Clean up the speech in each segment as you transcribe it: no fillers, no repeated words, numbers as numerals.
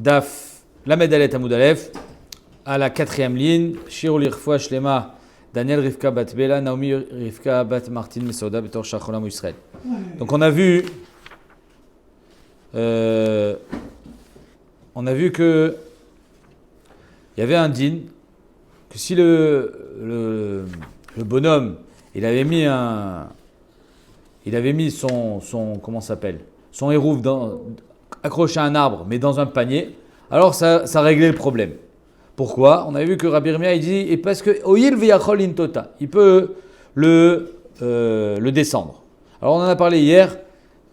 Daf Lamed Alet Amud Aleph, à la 4e ligne, Shirul Irfoua Shlema, Daniel Rivka Bat Bela, Naomi Rivka Bat Martin Mesoda, Betor Shacholam Israël. Donc on a vu que il y avait un din, que si le bonhomme, il avait mis son comment ça s'appelle, son hérouf accroché à un arbre, mais dans un panier, alors ça réglait le problème. Pourquoi? On a vu que Rabbi Yirmiyah, il dit, et parce que Oyil v'yachol intota, il peut le descendre. Alors on en a parlé hier,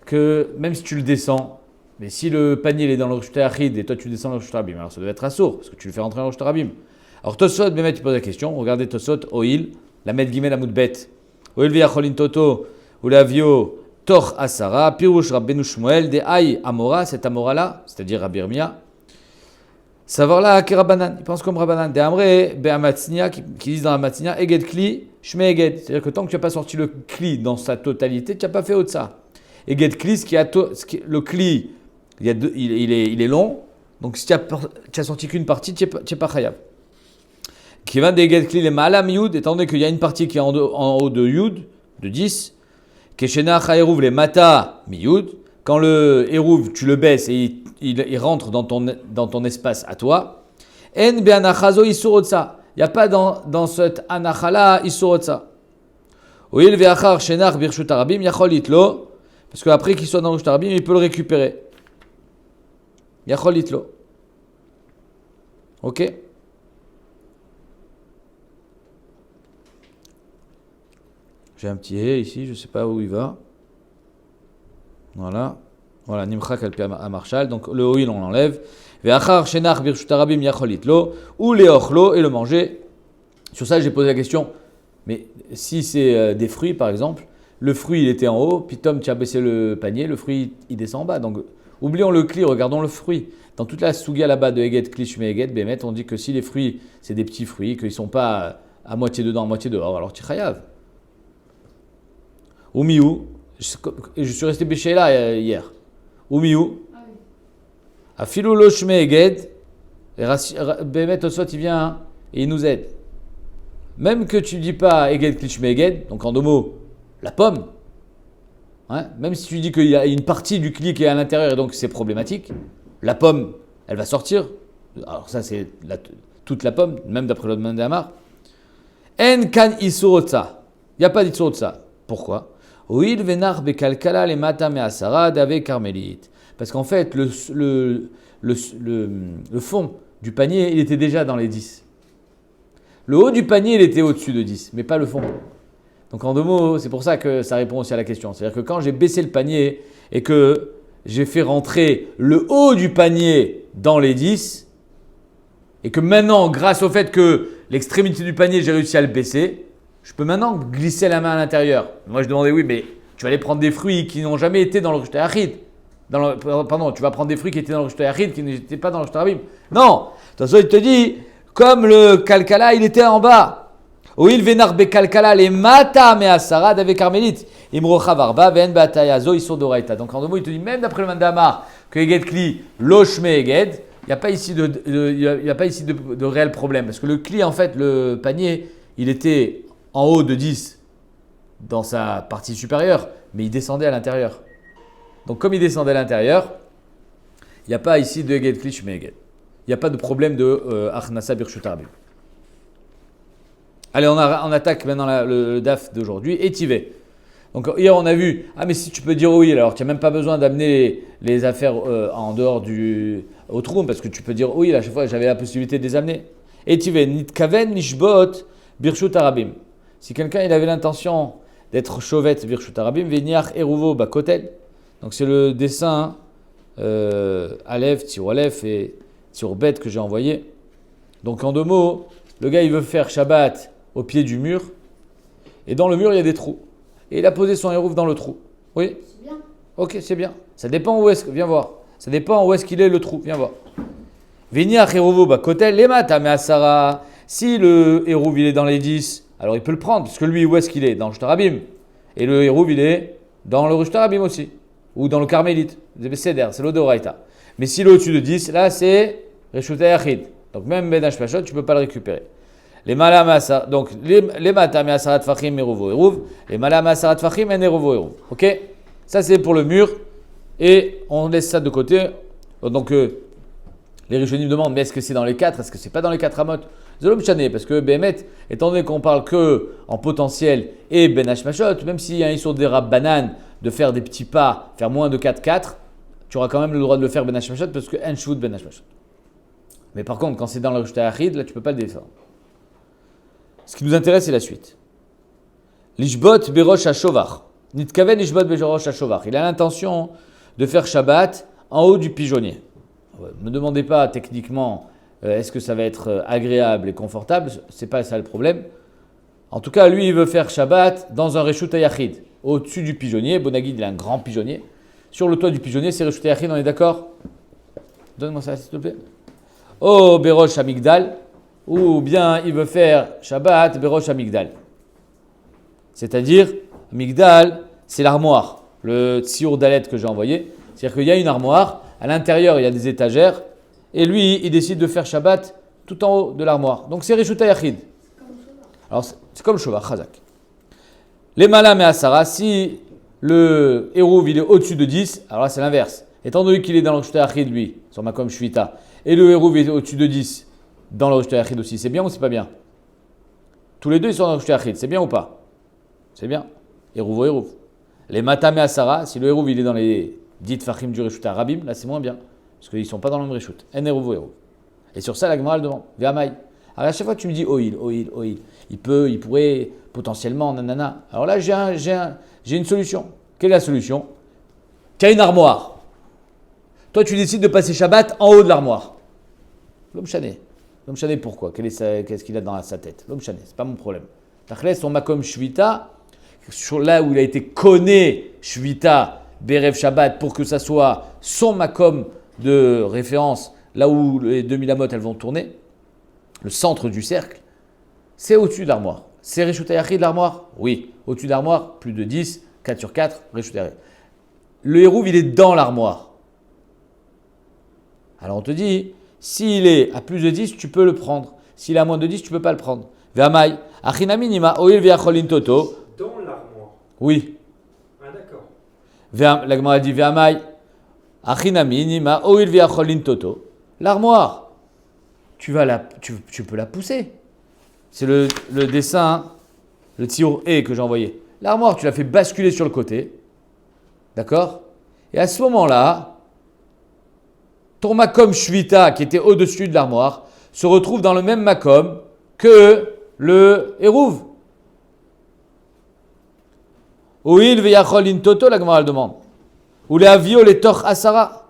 que même si tu le descends, mais si le panier il est dans le Rosh Hashanah et toi tu descends le Rosh Hashanah, alors ça devait être assourd, parce que tu le fais rentrer dans le Rosh Hashanah. Alors Tosot, Bémet, il pose la question, regardez Tosot, Oyil, la Med Gimel Amud Bet, Oyil v'yachol intoto, ou la vio, Tor Asara, Pirouche Rabbeinu Shmuel, de Aï Amora, cet Amora-là, c'est-à-dire Rabbi Yirmiyah, savoir là, Kerabanan, il pense comme Rabbanan, de Amre, Be'amatznia, qui disent dans la Matznia, Eged Kli, Shme Eged, c'est-à-dire que tant que tu n'as pas sorti le Kli dans sa totalité, tu n'as pas fait autre ça. Eged Kli, le Kli, il est long, donc si tu n'as sorti qu'une partie, tu n'es pas Chayav. Qui va de Eged Kli, les Ma'alam Yud, étant donné qu'il y a une partie qui est en haut de Yud, de 10, Keshena Chayerouv, les Mata Miyud, quand le Hérouv, tu le baisses et il rentre dans ton espace à toi, En be'anachazo isurotsa. Il n'y a pas dans cette anachala isurotsa. Oil ve'achar shenach birshut harabim yachol itlo, parce qu'après qu'il soit dans le birshut harabim, il peut le récupérer. Yachol itlo. Ok? J'ai un petit hé ici, je ne sais pas où il va. Voilà, Nimchak al-Pi Marshal, donc le oil on l'enlève. Ve'achar shenach birshut harabim yachol itlo, ou leochlo, et le manger. Sur ça, j'ai posé la question, mais si c'est des fruits par exemple, le fruit il était en haut, puis Tom tu as baissé le panier, le fruit il descend en bas. Donc oublions le kli, regardons le fruit. Dans toute la sugia là-bas de Eged, Kli, Shme Eged, Bémet, on dit que si les fruits c'est des petits fruits, qu'ils ne sont pas à moitié dedans, à moitié dehors, alors tu chayav. Ou miou, je suis resté bêché là hier. Ou miou, afilou lo Shme Eged, Bémet Osot il vient et il nous aide. Même que tu ne dis pas Eged Kli Shme Eged, donc en deux mots, la pomme, hein, même si tu dis qu'il y a une partie du kli qui est à l'intérieur et donc c'est problématique, la pomme, elle va sortir. Alors ça c'est toute la pomme, même d'après l'Odman de Hamar. En kan isurotsa. Il n'y a pas d'isurotsa. Pourquoi? Oil venar bekalkala le mata me asara dave carmélite. Parce qu'en fait, le fond du panier, il était déjà dans les 10. Le haut du panier, il était au-dessus de 10, mais pas le fond. Donc en deux mots, c'est pour ça que ça répond aussi à la question. C'est-à-dire que quand j'ai baissé le panier et que j'ai fait rentrer le haut du panier dans les 10, et que maintenant, grâce au fait que l'extrémité du panier, j'ai réussi à le baisser, je peux maintenant glisser la main à l'intérieur. Moi, je demandais, oui, mais tu vas aller prendre des fruits qui n'ont jamais été dans le Rosh Hashanah. Pardon, tu vas prendre des fruits qui étaient dans le Rosh Hashanah qui n'étaient pas dans le Rosh Hashanah. Non, de toute façon, il te dit, comme le kalkala, il était en bas. Oil venar bekalkala les mata me asara d'avec carmélite. Imrocha varba ven batayazo isur doraita. Donc en deux mots, il te dit même d'après le mandamar que Eged Kli lo Shme Eged, il n'y a pas ici de réel problème parce que le Kli en fait le panier, il était en haut de 10 dans sa partie supérieure, mais il descendait à l'intérieur. Donc comme il descendait à l'intérieur, il n'y a pas ici de Eged Kli Shme Eged. Il n'y a pas de problème de Achnasa Birshut Harabim. Allez, on attaque maintenant le DAF d'aujourd'hui. Étivé. Donc hier on a vu, mais si tu peux dire oui, alors tu n'as même pas besoin d'amener les affaires en dehors au trou, parce que tu peux dire oui, à chaque fois j'avais la possibilité de les amener. Étivé, nitkaven nishbot birshut harabim. Si quelqu'un il avait l'intention d'être chauvet birshut harabim, veniach eruvo bakotel. Donc c'est le dessin Aleph, Tirou Aleph et Tirou Bet que j'ai envoyé. Donc en deux mots, le gars il veut faire Shabbat au pied du mur, et dans le mur il y a des trous. Et il a posé son hérouf dans le trou. Oui? C'est bien. Ok, c'est bien. Ça dépend où est-ce que. Viens voir. Ça dépend où est-ce qu'il est le trou. Viens voir. Veniach hérouvo bakotel lemata me asara. Si le hérouf il est dans les 10, alors il peut le prendre, parce que lui où est-ce qu'il est? Dans le Rosh Hashanah. Et le hérouf il est dans le Rosh Hashanah aussi. Ou dans le Carmélite. C'est l'Odoraita. Mais s'il est au-dessus de 10, là c'est Reshut Yachid. Donc même Ben Hashmashot, tu ne peux pas le récupérer. Les Malam Asara, donc les Matam Asarat Fachim Eruvo Eruv, les Malam Asarat Fachim en Eruvo Eruv. Ok? Ça c'est pour le mur et on laisse ça de côté. Donc les Rishonim demandent, mais est-ce que c'est dans les 4? Est-ce que c'est pas dans les 4 Amot? Zolom Chané, parce que Béhémet, étant donné qu'on parle que en potentiel et Ben Hashmashot, même s'il y a un issur des Rabbanan de faire des petits pas, faire moins de 4-4, tu auras quand même le droit de le faire Ben Hashmashot parce que en shoot Ben Hashmashot. Mais par contre, quand c'est dans le Reshut Yachid, là tu peux pas le défendre. Ce qui nous intéresse, c'est la suite. Lishbot Berosh HaShovar. Nitkaven Lishbot Berosh HaShovar. Il a l'intention de faire Shabbat en haut du pigeonnier. Ne me demandez pas techniquement est-ce que ça va être agréable et confortable, c'est pas ça le problème. En tout cas, lui, il veut faire Shabbat dans un Reshut Yachid, au-dessus du pigeonnier. Bonagid, il a un grand pigeonnier. Sur le toit du pigeonnier, c'est Reshut Yachid, on est d'accord? Donne-moi ça, s'il te plaît. Oh, Berosh Amigdal. Ou bien il veut faire Shabbat Berosh Amigdal. C'est-à-dire, Amigdal, c'est l'armoire, le tsiour d'alet que j'ai envoyé. C'est-à-dire qu'il y a une armoire, à l'intérieur il y a des étagères, et lui il décide de faire Shabbat tout en haut de l'armoire. Donc c'est Reshut Yachid. Alors c'est comme Shovar, Chazak. Les Malam et Asara, si le Hérouv il est au-dessus de 10, alors là c'est l'inverse. Étant donné qu'il est dans le Reshut Yachid lui, sur Makom Shvita, et le Hérouv est au-dessus de 10, dans le Reshut Yachid aussi, c'est bien ou c'est pas bien? Tous les deux ils sont dans le Reshut Yachid, c'est bien ou pas? C'est bien. Hérouv ou Hérouv. Les Matam et Asara, si le Hérouv il est dans les 10 Fachim du Reshut Arabim, là c'est moins bien. Parce qu'ils ne sont pas dans le même Reshut. En Hérouv ou Hérouv. Et sur ça, la Gemara demande Ve'amai. Alors à chaque fois tu me dis Oil. Il pourrait potentiellement, nanana. Alors là j'ai une solution. Quelle est la solution? Tu as une armoire. Toi tu décides de passer Shabbat en haut de l'armoire. L'homme chané. L'homme chané pourquoi? Qu'est-ce qu'il a dans sa tête? L'homme chané, c'est pas mon problème. Tachles, son makom shvita, là où il a été conné shvita, berev Shabbat, pour que ça soit son makom de référence, là où les 2000 amot elles vont tourner, le centre du cercle, c'est au-dessus de l'armoire. C'est Reshut Yachid de l'armoire? Oui. Au-dessus de l'armoire, plus de 10, 4 sur 4, Reshut Yachid. Le Hérouv, il est dans l'armoire. Alors on te dit, s'il est à plus de 10, tu peux le prendre. S'il est à moins de 10, tu ne peux pas le prendre. Ve'amai, achinami nima oil ve'acholin toto. Dans l'armoire. Oui. Ah d'accord. La Gemara dit ve'amai, achinami nima oil ve'acholin toto. L'armoire, tu peux la pousser. C'est le dessin, hein, le tiour E que j'ai envoyé. L'armoire, tu la fais basculer sur le côté. D'accord? Et à ce moment-là, ton makom shvita qui était au-dessus de l'armoire se retrouve dans le même makom que le Hérouv. Oil veyachol in toto, la Gemara le demande. Ou les avio les toch asara.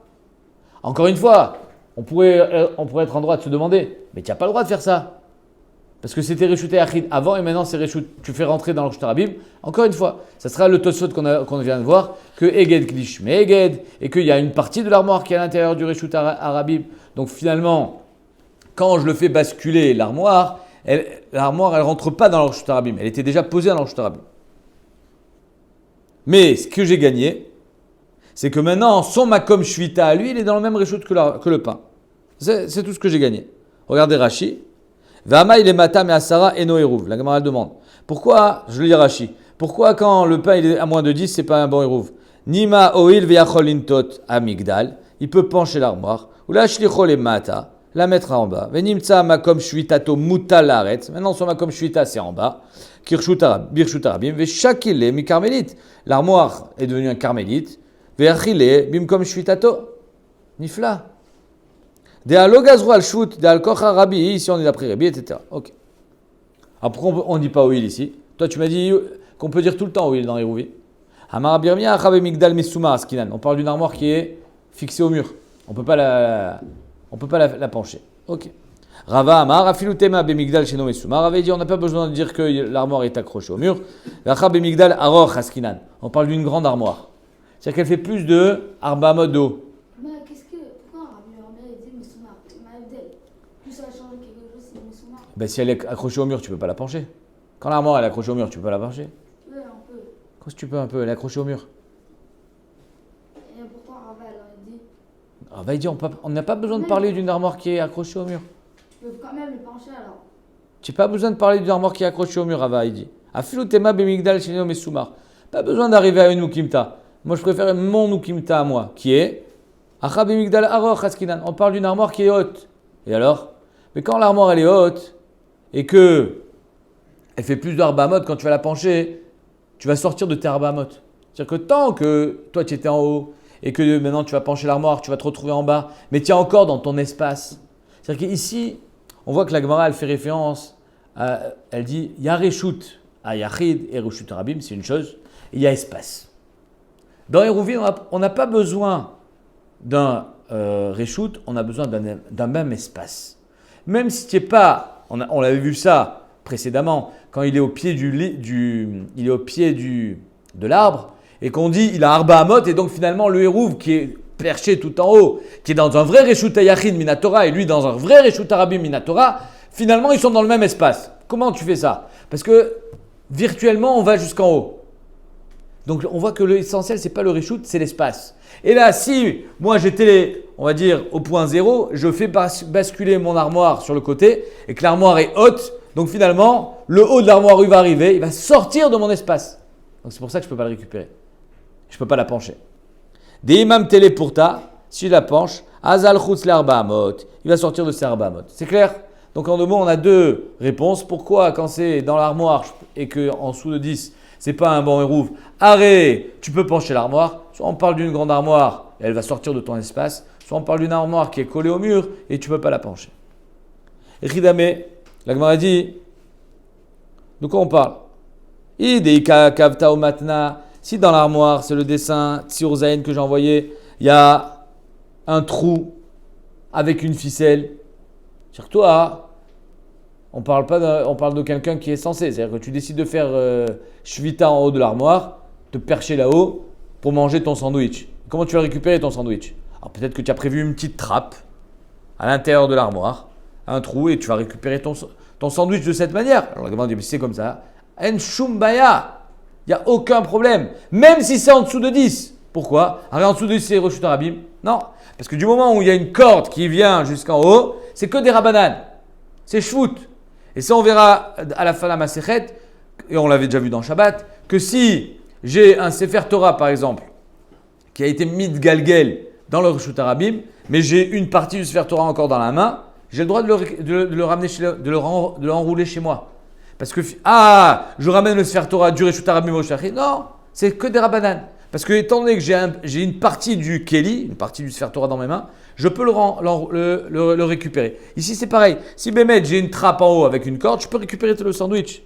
Encore une fois, on pourrait être en droit de se demander, mais tu n'as pas le droit de faire ça. Parce que c'était Reshut Yachid avant et maintenant c'est Reshut. Tu fais rentrer dans le Reshut Arabim. Encore une fois, ça sera le Tosfot qu'on vient de voir, que Eged Klish Meged, et qu'il y a une partie de l'armoire qui est à l'intérieur du Reshut Arabim. Donc finalement, quand je le fais basculer l'armoire, elle rentre pas dans le Reshut Arabim. Elle était déjà posée dans le Reshut Arabim. Mais ce que j'ai gagné, c'est que maintenant, son makom shvita à lui, il est dans le même Reshut que le pain. C'est tout ce que j'ai gagné. Regardez Rashi. V'amai le matam et asara eno eruv. La Gemara demande. Pourquoi, je lis Rashi, pourquoi quand le pain il est à moins de 10, c'est pas un bon eruv? Nima oil ve'achol intot amigdal. Il peut pencher l'armoire. Ou la shlicho le mata. La mettre en bas. Venimtsa makom shvitato mutal aretz. Maintenant son makom shvita c'est en bas. Birshut arabim. Ve'shakile mi carmélite. L'armoire est devenue un carmélite. Ve'achile bimkom shvitato. Nifla. De alogazro al shoot, de al kocha rabi, ici on est d'après Rabbi, etc. Ok. Alors pourquoi on ne dit pas oil ici? Toi tu m'as dit qu'on peut dire tout le temps oil dans les rouvis. Amar birmia achabe migdal mesuma askinan. On parle d'une armoire qui est fixée au mur. On peut pas la pencher. Ok. Rava amar afilutema be migdal sheno mesuma. Rava dit on n'a pas besoin de dire que l'armoire est accrochée au mur. Achabe migdal aroch askinan. On parle d'une grande armoire. C'est-à-dire qu'elle fait plus de arba modo. Ben, si elle est accrochée au mur, tu ne peux pas la pencher. Quand l'armoire est accrochée au mur, tu ne peux pas la pencher. Ouais, un peu. Qu'est-ce que tu peux un peu? Elle est accrochée au mur. Et pourtant, Rava, elle aurait dit. va dire, on n'a pas besoin de parler d'une armoire qui est accrochée au mur. Je peux quand même le pencher alors. Tu n'as pas besoin de parler d'une armoire qui est accrochée au mur, Rava, il dit. Afilotema bemigdal shineno mesumar. Pas besoin d'arriver à une ukimta. Moi, je préfère mon ukimta à moi, qui est Acha bemigdal aroch haskinan. On parle d'une armoire qui est haute. Et alors? Mais quand l'armoire elle est haute et que elle fait plus d'arbamot, quand tu vas la pencher, tu vas sortir de tes arbamot. C'est-à-dire que tant que toi tu étais en haut et que maintenant tu vas pencher l'armoire, tu vas te retrouver en bas, mais tu es encore dans ton espace. C'est-à-dire qu'ici, on voit que la Gemara elle fait référence, elle dit il y a Reshut à Yachid et Reshut Rabim, c'est une chose, et il y a espace. Dans Hérouville, on n'a pas besoin d'un Reshut, on a besoin d'un même espace. Même si tu n'es pas, on l'avait vu ça précédemment, quand il est au pied de l'arbre, et qu'on dit il a Arba Amot, et donc finalement le Hérouv qui est perché tout en haut, qui est dans un vrai Reshut Yachid Minatora, et lui dans un vrai Reshut Rabim Minatora, finalement ils sont dans le même espace. Comment tu fais ça? Parce que virtuellement on va jusqu'en haut. Donc on voit que l'essentiel c'est pas le Reshut, c'est l'espace. Et là si moi j'étais, on va dire au point zéro, je fais basculer mon armoire sur le côté, et que l'armoire est haute, donc finalement le haut de l'armoire il va arriver, il va sortir de mon espace. Donc c'est pour ça que je ne peux pas le récupérer. Je ne peux pas la pencher. Des imam télé pourta, si je la penche, azal chutz l'arba amot, il va sortir de ses arba amot. C'est clair? Donc en 2 mots, on a 2 réponses. Pourquoi quand c'est dans l'armoire et qu'en dessous de 10, c'est pas un bon hérouve, arrête, tu peux pencher l'armoire. Soit on parle d'une grande armoire et elle va sortir de ton espace, soit on parle d'une armoire qui est collée au mur et tu ne peux pas la pencher. Ridame, la Gemara dit, de quoi on parle? Si dans l'armoire, c'est le dessin Tsiur Zayin que j'ai envoyé, il y a un trou avec une ficelle. Sur toi, on parle de quelqu'un qui est censé. C'est-à-dire que tu décides de faire shvita en haut de l'armoire, te percher là-haut pour manger ton sandwich. Comment tu vas récupérer ton sandwich? Alors peut-être que tu as prévu une petite trappe à l'intérieur de l'armoire, un trou, et tu vas récupérer ton sandwich de cette manière. Alors la demande dit, c'est comme ça. En shumbaya. Il n'y a aucun problème. Même si c'est en dessous de 10. Pourquoi? En dessous de 10, c'est Reshut Rabim. Non. Parce que du moment où il y a une corde qui vient jusqu'en haut, c'est que des rabbanan. C'est shvut. Et ça, on verra à la fin de la Masechet, et on l'avait déjà vu dans Shabbat, que si j'ai un Sefer Torah, par exemple, qui a été mis de galgel dans le Reshut Rabim, mais j'ai une partie du Sefer Torah encore dans la main, j'ai le droit de le ramener, de l'enrouler chez moi. Parce que, je ramène le Sefer Torah du Reshut Rabim au Shachid. Non, c'est que des rabbanan. Parce que, étant donné que j'ai une partie du Keli, une partie du Sefer Torah dans mes mains, je peux le récupérer. Ici, c'est pareil. Si Bémet, j'ai une trappe en haut avec une corde, je peux récupérer tout le sandwich.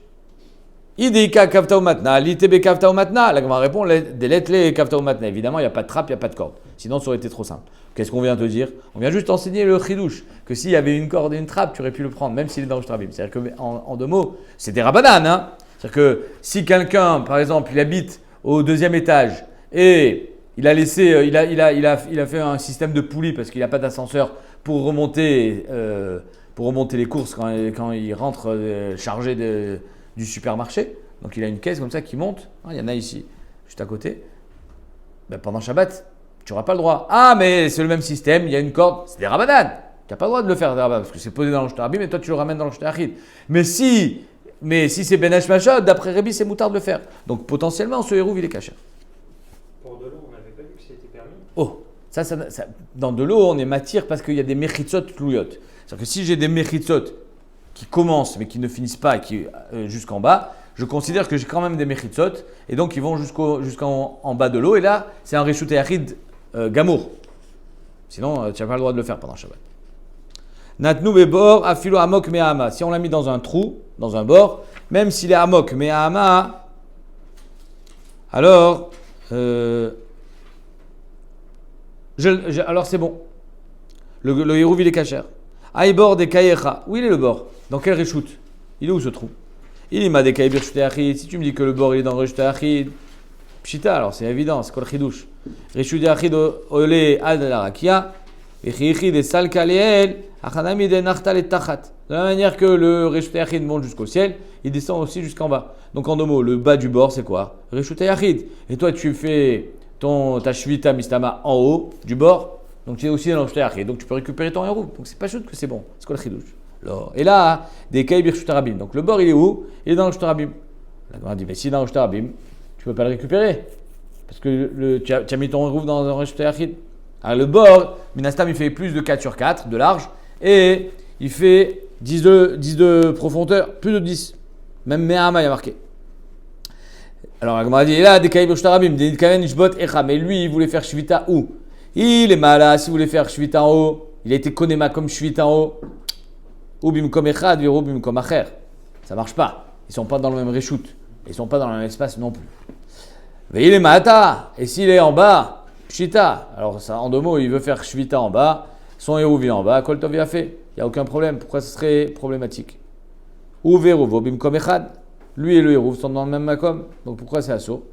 Idika kavta matna, l'itb kavta matna. La Gemara répond, des lettres les kavta matna. Évidemment, il n'y a pas de trappe, il n'y a pas de corde. Sinon, ça aurait été trop simple. Qu'est-ce qu'on vient te dire? On vient juste enseigner le chidouche, que s'il y avait une corde et une trappe, tu aurais pu le prendre, même s'il est dans le Shtrabim. C'est-à-dire qu'en 2 mots, c'est des rabbanan. Hein. C'est-à-dire que si quelqu'un, par exemple, il habite au 2e étage et il a laissé, il a fait un système de poulie parce qu'il n'a pas d'ascenseur pour remonter les courses quand il rentre chargé du supermarché. Donc il a une caisse comme ça qui monte. Il y en a ici, juste à côté. Ben, pendant Shabbat, tu n'auras pas le droit. Ah, mais c'est le même système, il y a une corde, c'est des rabbanan. Tu n'as pas le droit de le faire, des rabbanan, parce que c'est posé dans le Shtarabim et toi tu le ramènes dans le Shtarachid. Mais si c'est Ben Hashmashad, d'après Rébi, c'est moutard de le faire. Donc potentiellement, ce hérouve, il est caché. Pour de l'eau, on n'avait pas vu que c'était permis. Oh, ça, dans de l'eau, on est matière parce qu'il y a des mechitzot tlouyot. C'est-à-dire que si j'ai des mechitzot qui commencent mais qui ne finissent pas et qui jusqu'en bas, je considère que j'ai quand même des mechitzot et donc ils vont jusqu'en bas de l'eau et là, c'est un Reshut Yachid gamour. Sinon, tu n'as pas le droit de le faire pendant Shabbat. Natnu bebor afilo amok me'ama. Si on l'a mis dans un trou, dans un bord, même s'il est amok me'ama, alors alors c'est bon. Le hérouv il est kasher. Aïbor de kayecha. Où il est le bord? Dans quel reshut? Il est où ce trou? Il m'a des kaïbir Reshut Yachid. Si tu me dis que le bord il est dans Reshut Yachid, pshita, alors c'est évident, c'est quoi le chidouche? Reshut Yachid ole ad la rakia, et des salka leel, achanami de nachtal et tachat. De la manière que le Reshut Yachid monte jusqu'au ciel, il descend aussi jusqu'en bas. Donc en 2 mots, le bas du bord c'est quoi? Reshut Yachid. Et toi tu fais ta shvita mistama en haut du bord, Donc tu es aussi dans le Shtayachid, donc tu peux récupérer ton hérouv. Donc c'est pas chouette que c'est bon. C'est quoi le chidouche? Et là, des Kaï Birchutarabim. Donc le bord il est où? Il est dans le Shtarabim. La Gemara dit, mais si dans le Shtarabim, tu peux pas le récupérer. Parce que tu as mis ton hérouv dans un Shtayachid. Alors le bord, Minastam il fait plus de 4 sur 4 de large et il fait 10 de profondeur, plus de 10. Même Mehama il a marqué. Alors la Gemara dit, là, des Kaï Birchutarabim, des Kaven Ishbot Echa. Mais lui, il voulait faire Shvita où? Il est malade, s'il voulait faire Shvita en haut, il a été Konema comme Shvita en haut. Ou bimkom echad, ou bimkom acher. Ça marche pas. Ils sont pas dans le même reshoot. Ils sont pas dans le même espace non plus. Mais il est mata. Et s'il est en bas, pshita. Alors ça, en 2 mots, il veut faire shvita en bas. Son hérouv en bas. Kol tov fait. Il n'y a aucun problème. Pourquoi ce serait problématique? Ou verouv, bimkom echad. Lui et le hérouv sont dans le même makom. Donc pourquoi c'est assaut?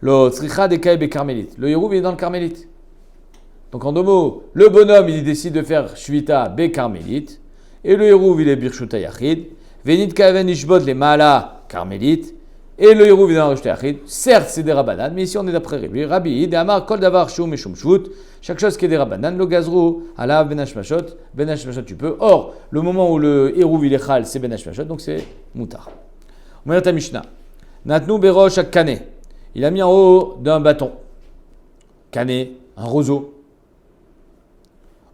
Lo tzricha de kaib et carmélite. Le hérouv est dans le carmélite. Donc en 2 mots, le bonhomme il décide de faire shvita be carmélite. Et le hérouv, il est Birchuta Yachid. Venit Kaven Ishbot, les Mala, Carmélite. Et le hérouv, il est dans le Yachid. Certes, c'est des Rabbanan, mais ici, on est d'après Rabbi. Rabbi, de Amar, Kol Davar, Shum et Shum Shvut. Chaque chose qui est des Rabbanan, le Gazrou, Alav, Benash Mashot. Benash Mashot, tu peux. Or, le moment où le hérouv, il est Chal, c'est Benash Mashot, donc c'est Moutar. On va ta Mishnah. Natnu Berosh à Kane. Il a mis en haut d'un bâton. Kane, un roseau.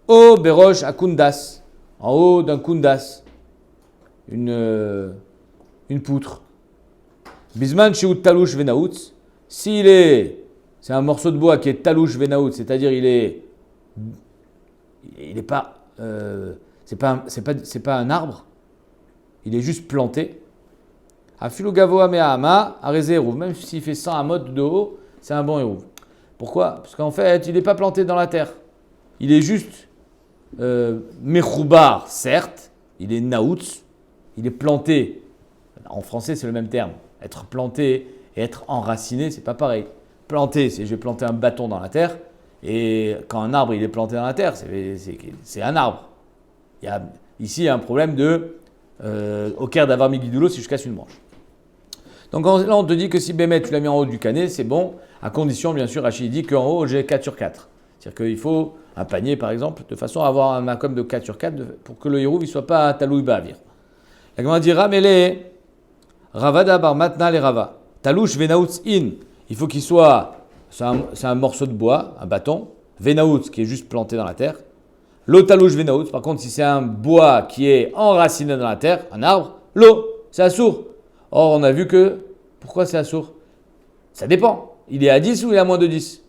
O Berosh à Kundas. En haut d'un kundas, une poutre. Bisman sheut talouche venaoutz. C'est un morceau de bois qui est talouche venaoutz, c'est-à-dire il est pas, c'est pas un arbre, il est juste planté. Afilu gavoa me'ahama areze hérouv. Même s'il fait 100 amot de haut, c'est un bon hérouv. Pourquoi? Parce qu'en fait, il n'est pas planté dans la terre. Il est juste Mechoubar, certes, il est naoutz, il est planté. En français, c'est le même terme. Être planté et être enraciné, c'est pas pareil. Planté, c'est je vais planter un bâton dans la terre. Et quand un arbre il est planté dans la terre, c'est un arbre. Ici, il y a un problème de au caire d'avoir mis guidoulo si je casse une branche. Donc là, on te dit que si Bémet, tu l'as mis en haut du canet, c'est bon, à condition, bien sûr, Rachid dit qu'en haut, j'ai 4 sur 4. C'est-à-dire qu'il faut un panier, par exemple, de façon à avoir un makom de 4 sur 4 pour que le hérouv ne soit pas talouy ba'avir. La Gemara dit Ramele, Ravada bar matna les rava. Talouche venaoutz in. Il faut qu'il soit, c'est un morceau de bois, un bâton. Venaoutz qui est juste planté dans la terre. L'eau talouche venaoutz. Par contre, si c'est un bois qui est enraciné dans la terre, un arbre, l'eau, c'est assour. Or, on a vu que, pourquoi c'est assour? Ça dépend. Il est à 10 ou il est à moins de 10?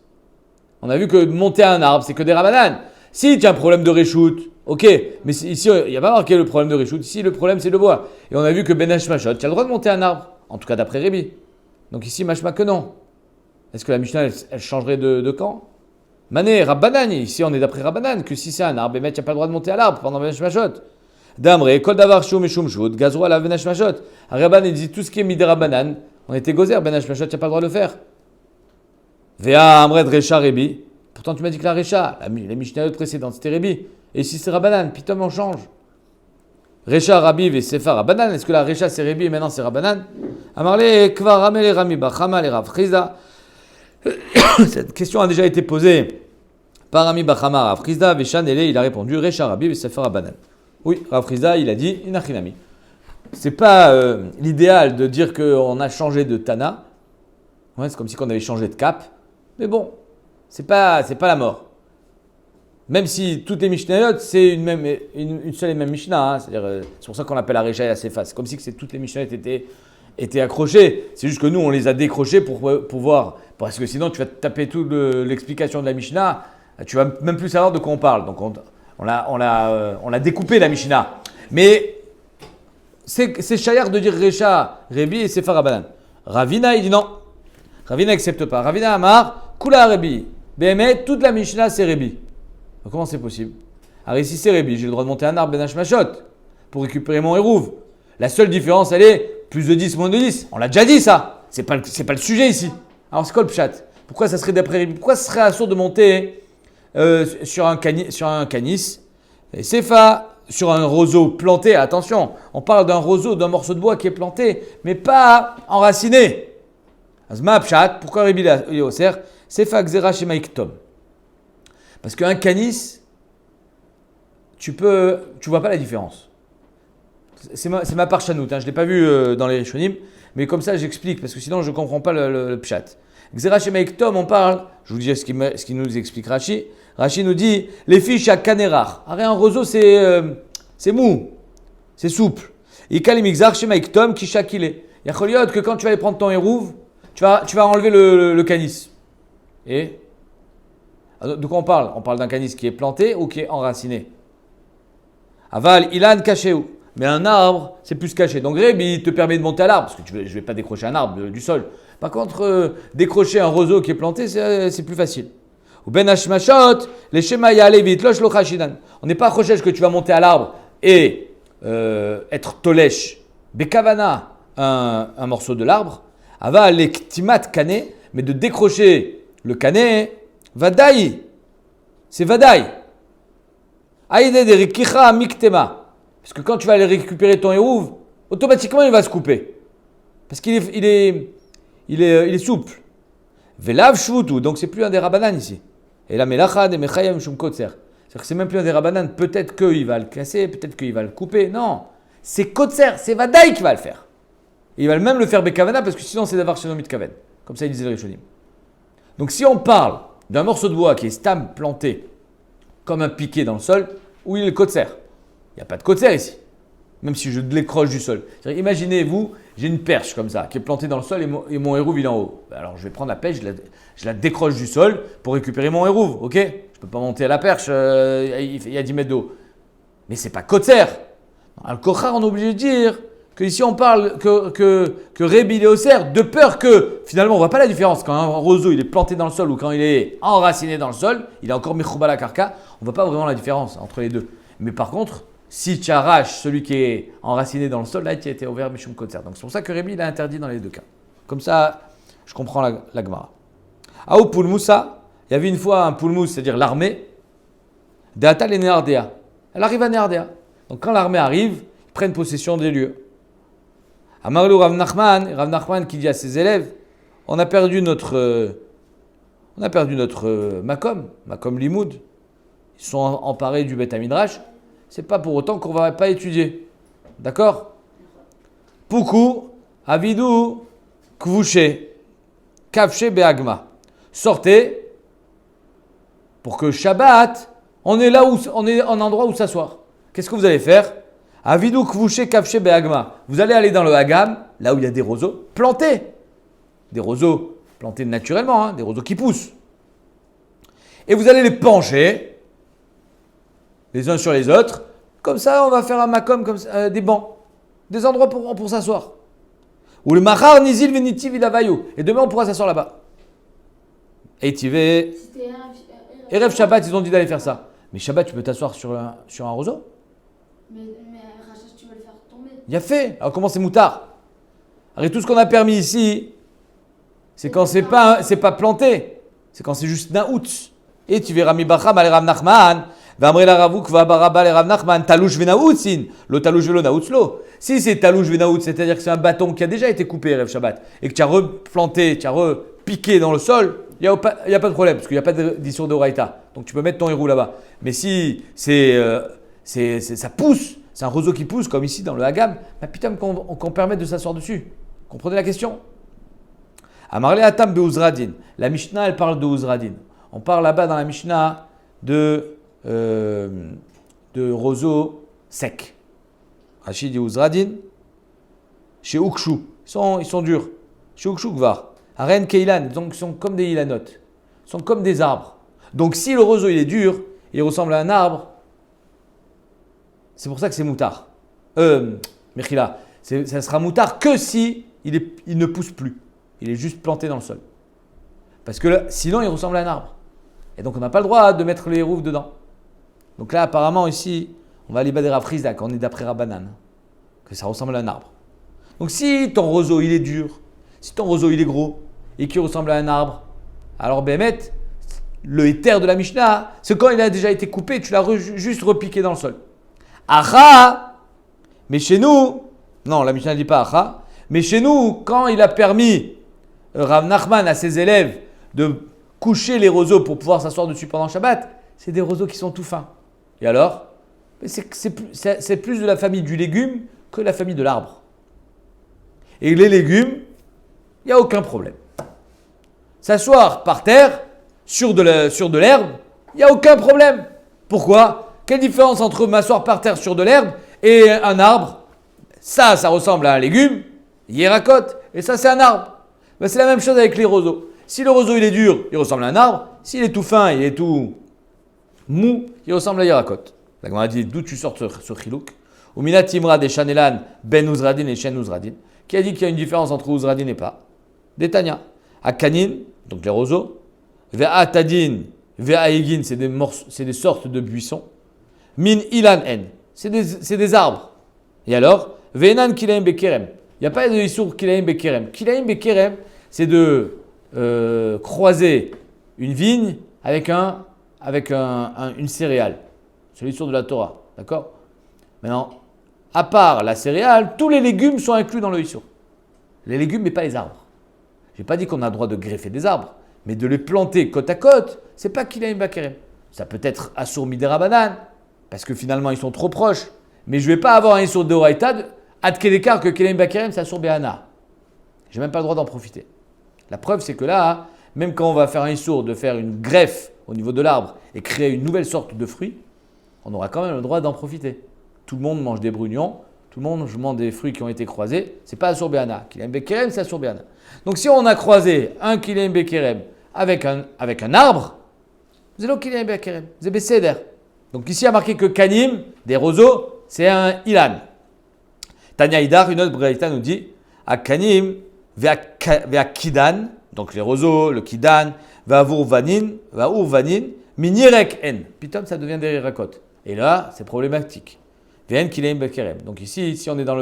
On a vu que monter un arbre, c'est que des rabananes. Si tu as un problème de reshoot, ok, mais ici, il n'y a pas marqué le problème de reshoot. Ici, le problème, c'est le bois. Et on a vu que Benash Mashot, tu as le droit de monter un arbre. En tout cas, d'après Rébi. Donc ici, Mashma que non. Est-ce que la Mishnah, elle changerait de camp? Mané, Rabbanan. Ici, on est d'après Rabbanan. Que si c'est un arbre, tu n'as pas le droit de monter à l'arbre pendant Benash Mashot. Damre, Kol Davar Shum et Shum Shut, Gazro à la Benash Mashot. Rabban, il dit tout ce qui est Midé Rabbanan. On était gozer, Benash Mashot, tu n'as pas le droit de le faire. Vea Amred Recha Rebi. Pourtant, tu m'as dit que la Recha, la Mishnah précédente, c'était Rebi. Et si c'est Rabbanan, pitom on change. Recha Rabi et Sefa Rabbanan. Est-ce que la Recha c'est Rebi et maintenant c'est Rabbanan? Amarle Kvar Ramel et Rami Bachama les Rav Chizda. Cette question a déjà été posée par Rami Bachama Rav Chizda. Veshan Ele, il a répondu Recha Rabi et Sefa Rabbanan. Oui, Rav Chizda, il a dit Inachinami. C'est pas l'idéal de dire qu'on a changé de Tana. Ouais, c'est comme si on avait changé de cap. Mais bon, c'est pas la mort. Même si toutes les Mishnayot, c'est une seule et même Mishnah. Hein. C'est-à-dire, c'est pour ça qu'on l'appelle la Recha et la Sefa. C'est comme si toutes les Mishnayot étaient accrochées. C'est juste que nous, on les a décrochées pour voir. Parce que sinon, tu vas taper toute l'explication de la Mishnah. Tu vas même plus savoir de quoi on parle. Donc, on l'a découpé, la Mishnah. Mais c'est chayar de dire Recha, Rebi et Sefa Rabbanan. Ravina, il dit non. Ravina n'accepte pas. Ravina Amar, Kula Rebi. Béhémet, toute la Mishnah, c'est Rebi. Donc, comment c'est possible? Alors ici, c'est Rebi. J'ai le droit de monter un arbre Benash Mashot pour récupérer mon hérouv. La seule différence, elle est plus de 10, moins de 10. On l'a déjà dit, ça. C'est pas le sujet ici. Alors, c'est quoi le pshat? Pourquoi ça serait d'après Rebi? Pourquoi ce serait assourd de monter sur un canis et Sefa sur un roseau planté? Attention, on parle d'un roseau, d'un morceau de bois qui est planté, mais pas enraciné. Azma pshat, pourquoi Rebi il est au cerf? Sefa Xera Shema Iktom. Parce qu'un canis, tu vois pas la différence. C'est ma parchanout, hein, je ne l'ai pas vu dans les Rishonim, mais comme ça j'explique, parce que sinon je ne comprends pas le pshat. Xera Shemaik Tom, on parle, je vous dis ce qu'il nous explique Rashi. Rashi nous dit, les fiches à canérar. Un roseau c'est mou, c'est souple. Et Kalimixar Shemaik Tom, qui shakilé. Il y a Choliot que quand tu vas aller prendre ton hérouve, tu vas enlever le canis. Et de quoi on parle? On parle d'un canis qui est planté ou qui est enraciné. Aval, ilan cachéou. Mais un arbre, c'est plus caché. Donc Reb, il te permet de monter à l'arbre, parce que je ne vais pas décrocher un arbre du sol. Par contre, décrocher un roseau qui est planté, c'est plus facile. Ou ben hashmashot, les shema yalevit, loch lochashidan. On n'est pas rochèche que tu vas monter à l'arbre et être tolesh, bekavana, un morceau de l'arbre. Aval, les ktimat kané, mais de décrocher le kané, vadaï, c'est vadaï. Aïde de rikicha miktema. Parce que quand tu vas aller récupérer ton hérouve, automatiquement il va se couper. Parce qu'il est souple. Velav shvutu, donc c'est plus un des rabanan ici. Et la melacha de mechayam shum kotser. C'est-à-dire que c'est même plus un des rabanan, peut-être qu'il va le casser, peut-être qu'il va le couper. Non, c'est kotser, c'est vadaï qui va le faire. Et il va même le faire bekavana parce que sinon c'est d'avoir shenomit kaven. Comme ça il disait le Rishonim. Donc si on parle d'un morceau de bois qui est stam planté comme un piquet dans le sol, où il est le kotser? Il n'y a pas de kotser ici, même si je décroche du sol. Imaginez-vous, j'ai une perche comme ça, qui est plantée dans le sol et mon hérouve il est en haut. Alors je vais prendre la pêche, je la décroche du sol pour récupérer mon hérouve, ok? Je ne peux pas monter à la perche, il y a 10 mètres d'eau. Mais ce n'est pas kotser. Al-Kochar, on est obligé de dire que ici on parle que Rébi il est au cerf, de peur que finalement on ne voit pas la différence quand un roseau il est planté dans le sol ou quand il est enraciné dans le sol, il est encore mechouba la karka, on ne voit pas vraiment la différence entre les deux. Mais par contre, si tu arraches celui qui est enraciné dans le sol, là, tu as été ouvert Mishum Kotser. Donc c'est pour ça que Rémi l'a interdit dans les deux cas. Comme ça, je comprends la Gemara. Aou Poulmoussa, il y avait une fois un Poulmous, c'est-à-dire l'armée, d'Atal et Néardéa. Elle arrive à Néardéa. Donc quand l'armée arrive, ils prennent possession des lieux. Amarlou Rav Nachman qui dit à ses élèves, on a perdu notre Makom Limoud. Ils sont emparés du Beth Midrash. C'est pas pour autant qu'on ne va pas étudier. D'accord? Poukou, Avidou, Kvouché, Kavché Beagma. Sortez pour que Shabbat, on est là où on est en endroit où s'asseoir. Qu'est-ce que vous allez faire? Avidou, Kvouché, Kavché Beagma. Vous allez aller dans le Hagam, là où il y a des roseaux plantés. Des roseaux plantés naturellement, hein, des roseaux qui poussent. Et vous allez les pencher les uns sur les autres. Comme ça, on va faire un makom, comme ça, des bancs, des endroits pour s'asseoir. Ou le machar nizil venitiv ilavayou. Et demain, on pourra s'asseoir là-bas. Et Tivé. Erev Shabbat, ils ont dit d'aller faire ça. Mais Shabbat, tu peux t'asseoir sur un roseau? Mais Rachel, tu vas le faire tomber. Il a fait. Alors comment c'est moutard? Alors, tout ce qu'on a permis ici, c'est quand c'est pas planté. C'est quand c'est juste naout. Et tu verras mi bacham al Rav Nachman. Si c'est talouche venaout, c'est-à-dire que c'est un bâton qui a déjà été coupé, Erev Shabbat, et que tu as replanté, tu as repiqué dans le sol, il n'y a pas de problème, parce qu'il n'y a pas d'issur de Oraïta. Donc tu peux mettre ton héros là-bas. Mais si ça pousse, c'est un roseau qui pousse, comme ici dans le Hagam, bah putain, qu'on permette de s'asseoir dessus. Comprenez la question? Amarle Atam Beuzradin. La Mishnah, elle parle de Uzradin. On parle là-bas dans la Mishnah de roseaux secs. Rachid dit Uzradin, chez Ukshu, ils sont durs. Chez Ukshu Gvar, Aren Keilan, donc ils sont comme des ilanotes, ils sont comme des arbres. Donc si le roseau il est dur, il ressemble à un arbre, c'est pour ça que c'est moutard. Mechila, ça sera moutard que si il ne pousse plus, il est juste planté dans le sol. Parce que là, sinon il ressemble à un arbre. Et donc on n'a pas le droit de mettre les hérouves dedans. Donc là, apparemment, ici, on va aller bas des Rav Chizdak, on est d'après Rabbanan, que ça ressemble à un arbre. Donc si ton roseau, il est dur, si ton roseau, il est gros, et qu'il ressemble à un arbre, alors Bémet, le éther de la Mishnah, c'est quand il a déjà été coupé, tu l'as juste repiqué dans le sol. Acha, mais chez nous, non, la Mishnah ne dit pas Acha, mais chez nous, quand il a permis Rav Nachman à ses élèves de coucher les roseaux pour pouvoir s'asseoir dessus pendant Shabbat, c'est des roseaux qui sont tout fins. Et alors? C'est plus de la famille du légume que la famille de l'arbre. Et les légumes, il n'y a aucun problème. S'asseoir par terre, sur de l'herbe, il n'y a aucun problème. Pourquoi? Quelle différence entre m'asseoir par terre sur de l'herbe et un arbre? Ça ressemble à un légume, hiéracote, et ça, c'est un arbre. Ben, c'est la même chose avec les roseaux. Si le roseau il est dur, il ressemble à un arbre. S'il est tout fin, il est tout mou, il ressemble à hiéracote. La Gemara dit d'où tu sors ce chilouk? Ou mina timra des chanelan ben uzradin et shen uzradin. Qui a dit qu'il y a une différence entre uzradin et pas? Des tanya. À kanin, donc les roseaux. Ve'a tadin, ve'a egin, c'est des sortes de buissons. Min ilan en, c'est des arbres. Et alors, ve'enan kilaim bekerem. Il n'y a pas de issour kilaim bekerem. Kilaim bekerem, c'est de croiser une vigne avec une céréale. C'est l'histoire de la Torah, d'accord? Maintenant, à part la céréale, tous les légumes sont inclus dans le issour. Les légumes, mais pas les arbres. Je n'ai pas dit qu'on a le droit de greffer des arbres, mais de les planter côte à côte, c'est pas kilaim bakerem. Ça peut être assour midera banane, parce que finalement ils sont trop proches. Mais je ne vais pas avoir un issour de oraita ad kedekar que kilaim bakerem, c'est assour behana. J'ai même pas le droit d'en profiter. La preuve, c'est que là, même quand on va faire un issour de faire une greffe au niveau de l'arbre et créer une nouvelle sorte de fruit, on aura quand même le droit d'en profiter. Tout le monde mange des brugnons, tout le monde mange des fruits qui ont été croisés, c'est pas assour behana. Kilaim bekerem, c'est assour behana. Donc si on a croisé un kilaim bekerem avec un arbre, zélo kilaim bekerem, c'est besséder. Donc ici, il y a marqué que kanim, des roseaux, c'est un ilan. Tanya Idar, une autre braïta nous dit, à kanim, vea kidan, donc les roseaux, le kidan, va urvanin, minirek en. Pitom, ça devient des racotes. Et là, c'est problématique. Vien kilaim bekerem. Donc ici, si on est dans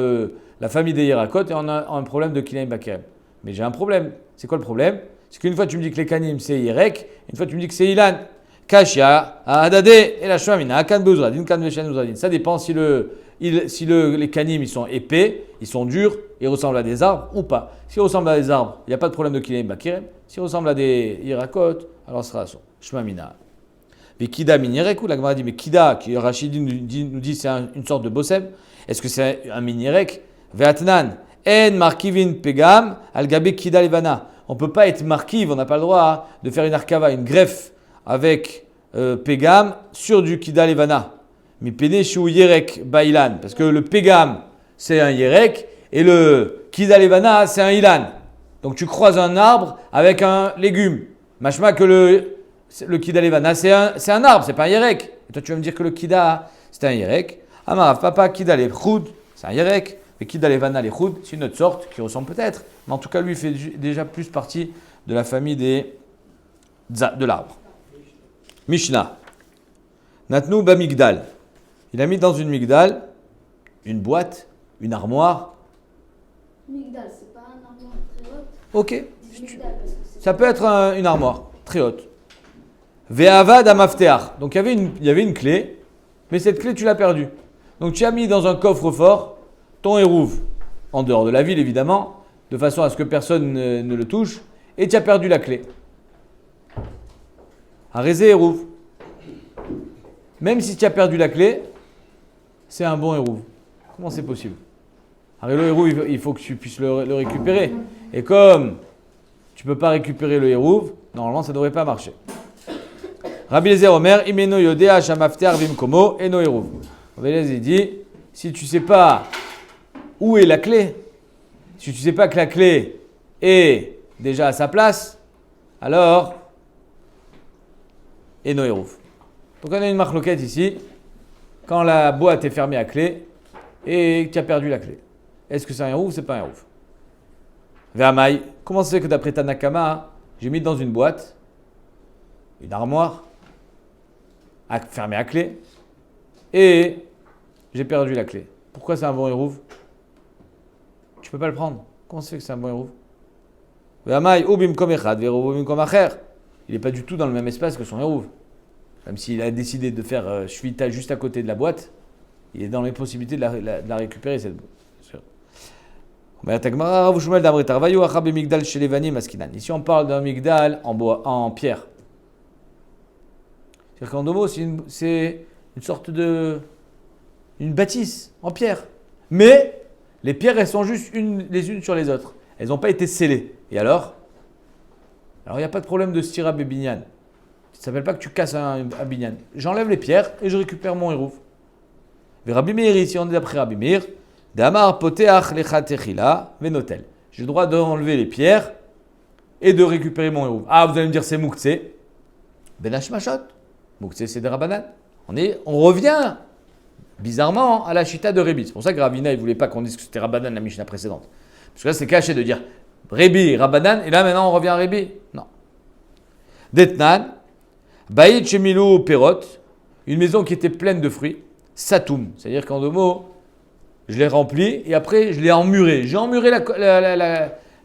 la famille des hiéracotes, et on a un problème de kilaim bekerem. Mais j'ai un problème. C'est quoi le problème? C'est qu'une fois tu me dis que les kanim c'est Yerek, une fois tu me dis que c'est Ilan. Kashia, Adade, et la Shwamina, Kan Beuzradin, Kan Veshen Beuzradin. Ça dépend si les kanim ils sont épais, ils sont durs, ils ressemblent à des arbres ou pas. S'ils ressemblent à des arbres, il n'y a pas de problème de Kilaim Bakirem. S'ils ressemblent à des Hirakot, alors ce sera Shwamina. Mais Kida Minirek, ou la Gemara dit, mais Kida, qui Rachidi nous dit c'est une sorte de bossem, est-ce que c'est un Minirek? Veatnan. En markivin pegam al-gabe kida levana. On ne peut pas être markiv, on n'a pas le droit de faire une arkava, une greffe avec pegam sur du kida levana. Mi pene shu yerek bailan. Parce que le pegam, c'est un yerek et le kida levana, c'est un ilan. Donc tu croises un arbre avec un légume. Machma que le kida levana, c'est un arbre, c'est pas un yerek. Et toi tu vas me dire que le kida, c'est un yerek. Amarav papa kida lechoud, c'est un yerek. Et Kida Levana Lechoud, c'est une autre sorte qui ressemble peut-être, mais en tout cas, lui fait déjà plus partie de la famille de l'arbre. Mishnah. Natnu Bamigdal. Il a mis dans une migdal, une boîte, une armoire. Migdal, c'est pas un armoire très haute. Ok. Migdal, parce que c'est Ça peut être une armoire très haute. Ve'avad amafteach. Donc il y avait une clé, mais cette clé, tu l'as perdue. Donc tu as mis dans un coffre-fort ton hérouve, en dehors de la ville évidemment, de façon à ce que personne ne le touche, et tu as perdu la clé. Arrêtez hérouve. Même si tu as perdu la clé, c'est un bon hérouve. Comment c'est possible? Le hérouve, il faut que tu puisses le récupérer. Et comme tu ne peux pas récupérer le hérouve, normalement ça ne devrait pas marcher. Rabbi Eliezer Omer, Imeno Yodea Shamafter Vimkomo, Eno hérouve. Rabbi Eliezer dit, si tu ne sais pas où est la clé? Si tu ne sais pas que la clé est déjà à sa place, alors, et no hérouv. Donc on a une marloquette ici, quand la boîte est fermée à clé et tu as perdu la clé. Est-ce que c'est un hérouv ou c'est pas un hérouv? Ve'amai, comment ça se fait que d'après Tanakama, j'ai mis dans une boîte, une armoire, fermée à clé, et j'ai perdu la clé? Pourquoi c'est un bon hérouv? Tu peux pas le prendre. Comment ça fait que c'est un bon hérouv? Il n'est pas du tout dans le même espace que son hérouv. Même s'il a décidé de faire shvita juste à côté de la boîte, il est dans les possibilités de la récupérer, cette boîte. Ici on parle d'un migdal en pierre. C'est-à-dire qu'en domo, c'est une sorte de... une bâtisse en pierre. Mais les pierres, elles sont juste les unes sur les autres. Elles n'ont pas été scellées. Et alors il n'y a pas de problème de stira bébinyan. Ça ne s'appelle pas que tu casses un binyan. J'enlève les pierres et je récupère mon hérouf. Et Rabbi Meir, ici on est d'après Rabbi Meir, Damar poteach lecha techila venotel. J'ai le droit d'enlever les pierres et de récupérer mon hérouf. Ah, vous allez me dire c'est mouktsé. Ben hashmashot. Mouktsé, c'est des rabanan. On revient bizarrement à la chita de Rébi. C'est pour ça que Ravina, il ne voulait pas qu'on dise que c'était Rabbanan la Mishnah précédente. Parce que là, c'est caché de dire Rébi, Rabbanan, et là, maintenant, on revient à Rébi. Non. Detnan, Baïd Shemilou Perot, une maison qui était pleine de fruits, Satoum. C'est-à-dire qu'en 2 mots, je l'ai rempli et après, je l'ai emmuré. J'ai emmuré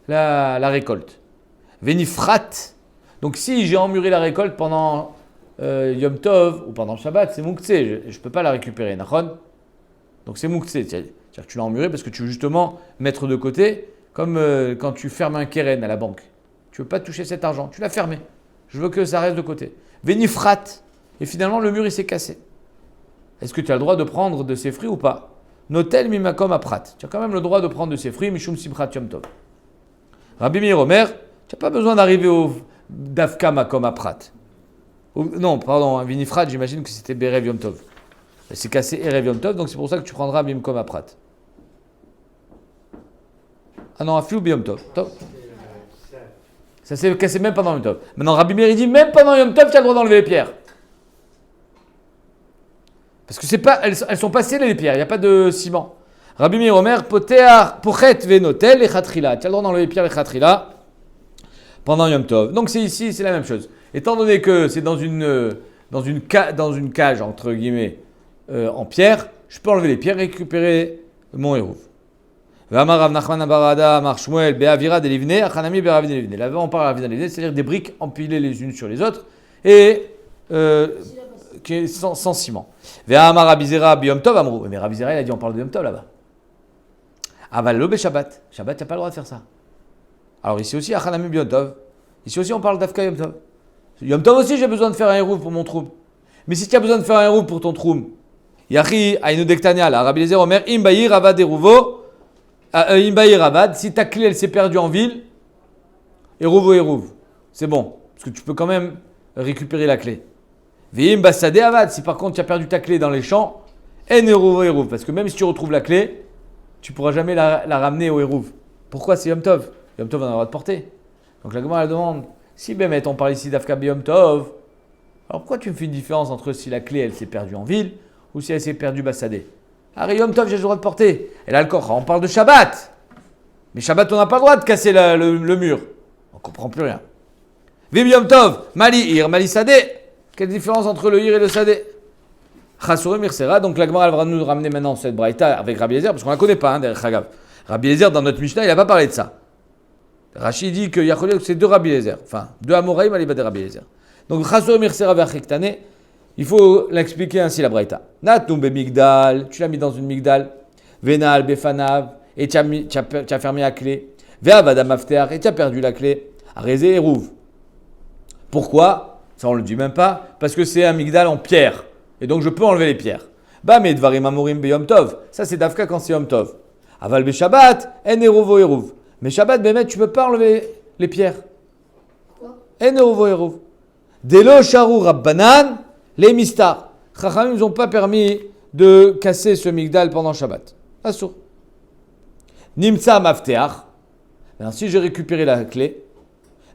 la récolte. Venifrat. Donc, si j'ai emmuré la récolte pendant Yom Tov ou pendant Shabbat, c'est Mouktsé, je ne peux pas la récupérer, Nachon. Donc c'est Mouktsé, c'est-à-dire que tu l'as emmuré parce que tu veux justement mettre de côté, comme quand tu fermes un keren à la banque. Tu ne veux pas toucher cet argent, tu l'as fermé. Je veux que ça reste de côté. Venifrat, et finalement le mur il s'est cassé. Est-ce que tu as le droit de prendre de ces fruits ou pas? Notel mimakom aprat. Tu as quand même le droit de prendre de ces fruits, mishum simchat yom tov. Rabbi Meir Omer, tu n'as pas besoin d'arriver au dafka makom aprat. Non, pardon, Vinifrat, j'imagine que c'était Berev Yom Tov. C'est cassé Erev Yom Tov, donc c'est pour ça que tu prendras Bimkom Aprat. Ah non, Aflou Yom Tov. Ça s'est cassé même pendant Yom Tov. Maintenant, Rabbi Meir dit même pendant Yom Tov, tu as le droit d'enlever les pierres. Parce que c'est pas, elles sont pas scellées les pierres, il n'y a pas de ciment. Rabbi Meir Omer, Potear, Pochet Venotel, et Chatrila. Tu as le droit d'enlever les pierres, les Chatrila, pendant Yom Tov. Donc c'est ici, c'est la même chose. Étant donné que c'est dans une cage, entre guillemets, en pierre, je peux enlever les pierres et récupérer mon héros. Là-bas, on parle à c'est-à-dire des briques empilées les unes sur les autres et sans ciment. Mais Rabbi Zera, il a dit on parle de Yom Tov là-bas. Aval Shabbat. Shabbat, tu n'as pas le droit de faire ça. Alors ici aussi, Achanami Yom Tov. Ici aussi, on parle d'Afka Yom Tov. Yom Tov aussi, j'ai besoin de faire un hérouf pour mon troum. Mais si tu as besoin de faire un hérouf pour ton troum, Yachi, Aïnou Dektania, la Rabbi Lezer Omer, Imbaïr Avad Erouvo, Imbaïr Avad, si ta clé elle s'est perdue en ville, Erouvo Erouv, c'est bon, parce que tu peux quand même récupérer la clé. Vim Bassade Avad, si par contre tu as perdu ta clé dans les champs, En Erouvo Erouv, parce que même si tu retrouves la clé, tu ne pourras jamais la ramener au Erouv. Pourquoi c'est Yom Tov? Yom Tov on a le droit de porter. Donc la Gemara elle demande, si Bémet on parle ici d'Afka Yom Tov, alors pourquoi tu me fais une différence entre si la clé elle s'est perdue en ville ou si elle s'est perdue Bassadé? Harry Yom Tov, j'ai le droit de porter. Et là, le corps, on parle de Shabbat. Mais Shabbat, on n'a pas le droit de casser le mur. On ne comprend plus rien. Vim Yom Tov, Mali Ir, Mali Sadé. Quelle différence entre le Ir et le Sadé? Chassuré Mirsera. Donc la Gemara, elle va nous ramener maintenant cette braïta avec Rabbi Eliezer, parce qu'on ne la connaît pas, derrière Chagav. Rabbi Eliezer, dans notre Mishnah, il n'a pas parlé de ça. Rachid dit que c'est 2 Rabbi Eliezer. Enfin, 2 Amoraïm, Alibad Rabbi Eliezer. Donc Chassuré Mirsera Verchiktane. Il faut l'expliquer ainsi la braïta. Natum be migdal, tu l'as mis dans une migdal. Venal befanav, et tu as fermé la clé. Ve'avada mafter, et tu as perdu la clé. Arezé et rouv. Pourquoi? Ça on le dit même pas. Parce que c'est un migdal en pierre. Et donc je peux enlever les pierres. Ba me dvarim amorim be yom tov. Ça c'est dafka quand c'est yom tov. Aval be shabbat, en eruvo eruv. Mais shabbat bemet, tu peux pas enlever les pierres. Quoi? En eruvo eruv. Delo sharu rabbanan. Les mistar, Chachamim nous ont pas permis de casser ce migdal pendant Shabbat. Assour. Nimtsa mafteach. Maintenant, si j'ai récupéré la clé,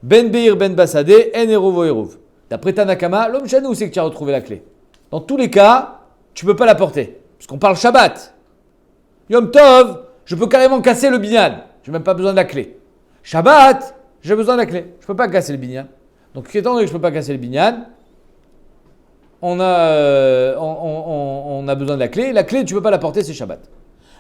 ben beir ben basadé, en eruvo eruv. D'après Tanakama, l'homme chanou, c'est que tu as retrouvé la clé. Dans tous les cas, tu peux pas la porter, puisqu'on parle Shabbat. Yom Tov, je peux carrément casser le binyan. Je n'ai même pas besoin de la clé. Shabbat, j'ai besoin de la clé. Je peux pas casser le binyan. Donc, étant donné que je peux pas casser le binyan, on a besoin de la clé. La clé, tu ne peux pas la porter, c'est Shabbat.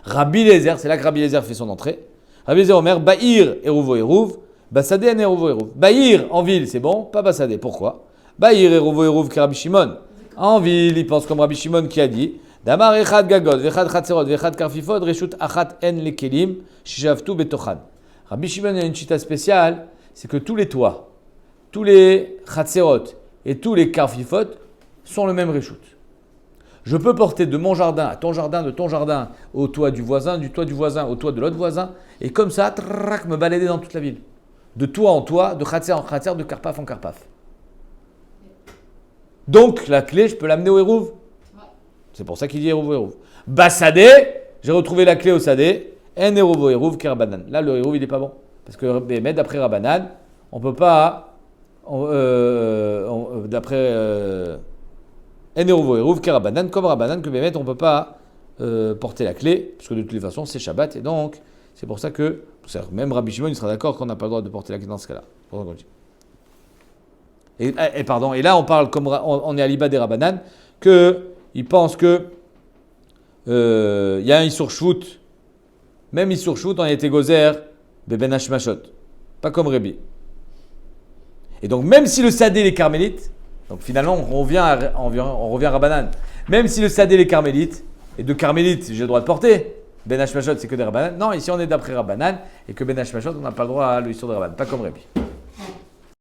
Rabbi Eliezer, c'est là que Rabbi Eliezer fait son entrée. Rabbi Eliezer Omer, Ba'ir eruvo eruv, Basadé en eruvo eruv. Ba'ir en ville, c'est bon, pas Basadé. Pourquoi? Ba'ir eruvo eruv que Rabbi Shimon. En ville, il pense comme Rabbi Shimon qui a dit Damar echad gagot, vechad chatserot, vechad karfifod, reshut achat en lekelim, shishavtu betochan. Rabbi Shimon a une chita spéciale, c'est que tous les toits, tous les chatserot et tous les karfifot sont le même réchoute. Je peux porter de mon jardin à ton jardin, de ton jardin au toit du voisin au toit de l'autre voisin, et comme ça, me balader dans toute la ville. De toit en toit, de khatser en khatser, de karpaf en karpaf. Donc, la clé, je peux l'amener au Hérouv. C'est pour ça qu'il dit Hérouv au Hérouv. Bassadé, j'ai retrouvé la clé au Sadé, en Hérouv au Hérouv, qui Rabbanan. Là, le Hérouv, il n'est pas bon. Parce que Bémet, d'après Rabbanan, on ne peut pas, d'après en Hérouv au Hérouv, qui Rabbanan, comme Rabbanan, que Bémet, on ne peut pas porter la clé, parce que de toutes les façons, c'est Shabbat, et donc, c'est pour ça que, même Rabbi Shimon, il sera d'accord qu'on n'a pas le droit de porter la clé dans ce cas-là. Et là, on parle, comme on est à l'Iba des Rabbanan, qu'ils pensent que y a un Issour Shvut, même Issour Shvut, on a été gozer, Beben Hashmashot, pas comme Rébi. Et donc, même si le Sadé les Carmélites, donc finalement, on revient à Rabbanan, même si le Sadé les Carmélites, et de Carmélites, j'ai le droit de porter, Ben Hashmashot, c'est que des Rabbanan. Non, ici, on est d'après Rabbanan, et que Ben Hashmashot, on n'a pas le droit à l'Issour de Rabbanan, pas comme Rébi.